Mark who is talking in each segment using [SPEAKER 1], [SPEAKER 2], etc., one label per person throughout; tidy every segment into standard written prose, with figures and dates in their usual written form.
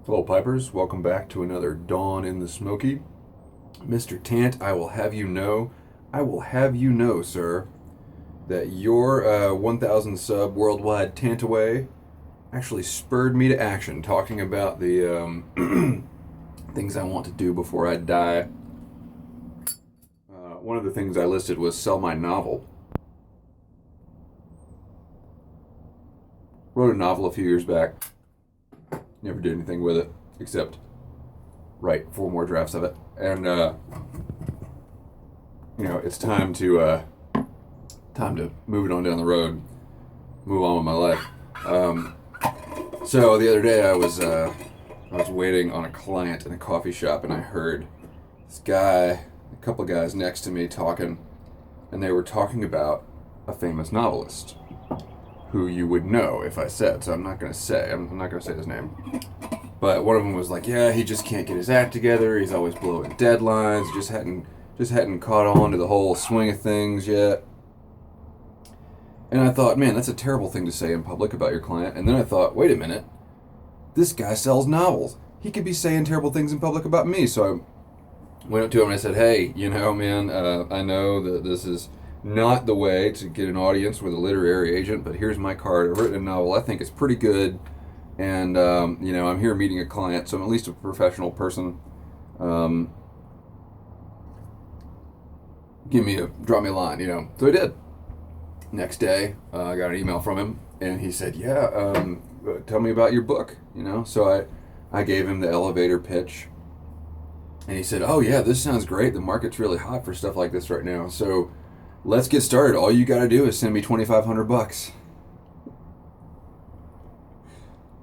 [SPEAKER 1] Hello, Pipers. Welcome back to another Dawn in the Smoky. Mr. Tant, I will have you know, sir, that your 1,000 sub worldwide Tantaway actually spurred me to action, talking about the things I want to do before I die. One of the things I listed was sell my novel. Wrote a novel a few years back. Never did anything with it, except write 4 more drafts of it. And it's time to move it on down the road, move on with my life. So the other day I was waiting on a client in a coffee shop, and I heard this guy, a couple of guys next to me talking, and they were talking about a famous novelist who you would know if I said. So I'm not gonna say. I'm not gonna say his name. But one of them was like, "Yeah, he just can't get his act together. He's always blowing deadlines. Just hadn't caught on to the whole swing of things yet." And I thought, man, that's a terrible thing to say in public about your client. And then I thought, wait a minute, this guy sells novels. He could be saying terrible things in public about me. So I went up to him and I said, "Hey, man, I know that this is not the way to get an audience with a literary agent, but here's my card. I've written a novel. I think it's pretty good. And, I'm here meeting a client, so I'm at least a professional person. Um, drop me a line. So I did. Next day, I got an email from him, and he said, "Yeah, tell me about your book." So I gave him the elevator pitch, and he said, "Oh yeah, this sounds great. The market's really hot for stuff like this right now. So let's get started. All you got to do is send me $2,500."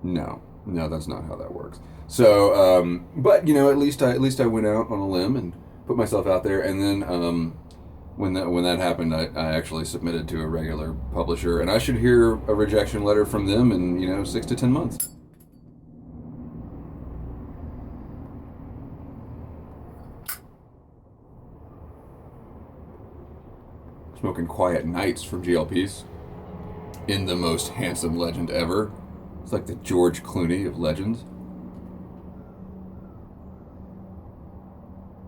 [SPEAKER 1] No, no, that's not how that works. So, but at least I went out on a limb and put myself out there, and then when that happened, I actually submitted to a regular publisher, and I should hear a rejection letter from them in 6 to 10 months. Smoking Quiet Nights from GLPs in the most handsome legend ever. It's like the George Clooney of legends.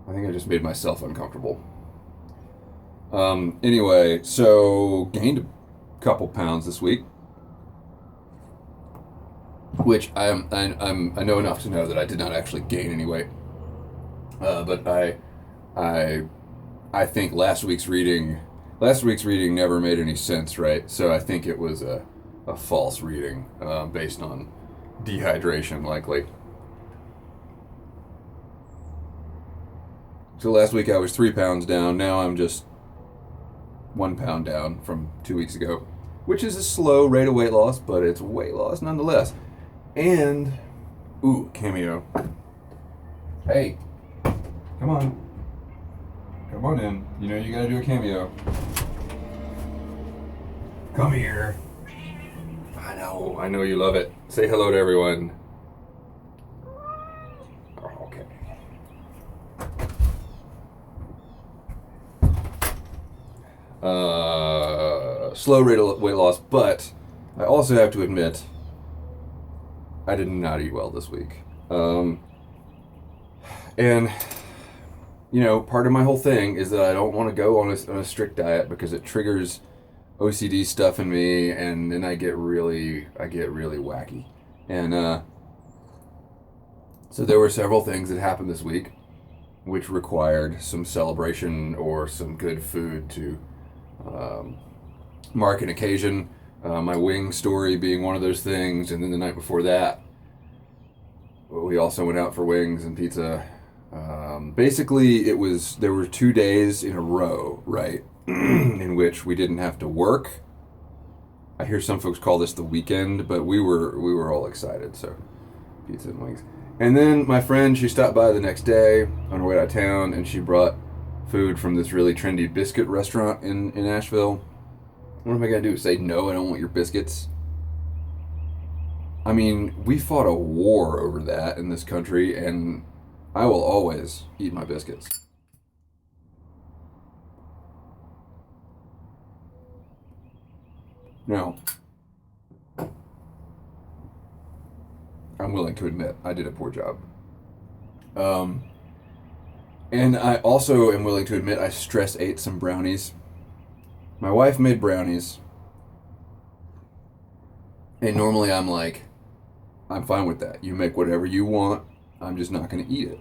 [SPEAKER 1] I think I just made myself uncomfortable. Anyway, so gained a couple pounds this week, which I know enough to know that I did not actually gain any weight. But I I think last week's reading never made any sense, right? So I think it was a false reading based on dehydration, likely. So last week I was 3 pounds down. Now I'm just 1 pound down from 2 weeks ago, which is a slow rate of weight loss, but it's weight loss nonetheless. And cameo. Hey, come on, come on in. You gotta do a cameo. Come here. I know you love it. Say hello to everyone. Oh, okay. Slow rate of weight loss, but I also have to admit I did not eat well this week. And part of my whole thing is that I don't want to go on a strict diet because it triggers OCD stuff in me, and then I get really wacky. And so there were several things that happened this week which required some celebration or some good food to um, mark an occasion. My wing story being one of those things, and then the night before that, we also went out for wings and pizza. Basically, there were 2 days in a row, right, in which we didn't have to work. I hear some folks call this the weekend, but we were all excited. So pizza and wings. And then my friend, she stopped by the next day on her way out of town, and she brought food from this really trendy biscuit restaurant in Asheville. What am I gonna do? Say no? I don't want your biscuits. I mean, we fought a war over that in this country, and I will always eat my biscuits. Now, I'm willing to admit I did a poor job. And I also am willing to admit I stress ate some brownies. My wife made brownies. And normally I'm like, I'm fine with that. You make whatever you want. I'm just not going to eat it.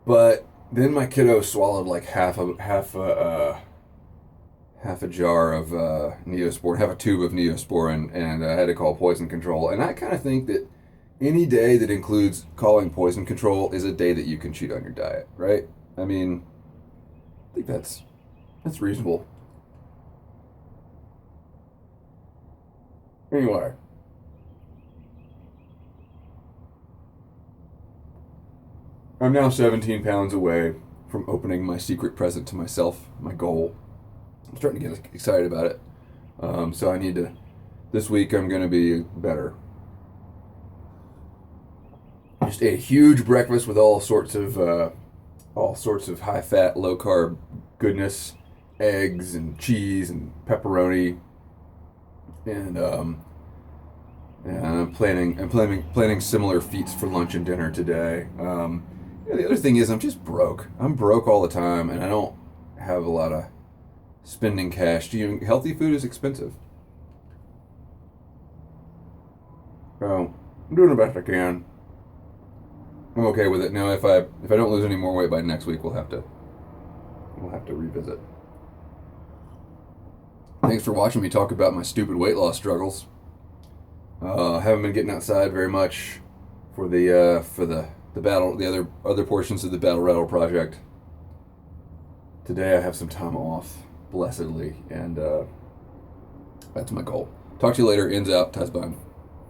[SPEAKER 1] But then my kiddo swallowed like half a jar of Neosporin, half a tube of Neosporin, and I had to call poison control. And I kind of think that any day that includes calling poison control is a day that you can cheat on your diet, right? I mean, I think that's reasonable. Anyway. I'm now 17 pounds away from opening my secret present to myself, my goal. I'm starting to get excited about it. So I need to, this week I'm going to be better. Just ate a huge breakfast with all sorts of high fat, low carb goodness, eggs and cheese and pepperoni, and I'm planning similar feats for lunch and dinner today. The other thing is I'm just broke. I'm broke all the time, and I don't have a lot of spending cash. Healthy food is expensive. So I'm doing the best I can. I'm okay with it now. If I don't lose any more weight by next week, we'll have to revisit. Thanks for watching me talk about my stupid weight loss struggles. Haven't been getting outside very much for the battle, the other portions of the Battle Rattle project. Today I have some time off, blessedly, and that's my goal. Talk to you later. Ends out. Tasbine.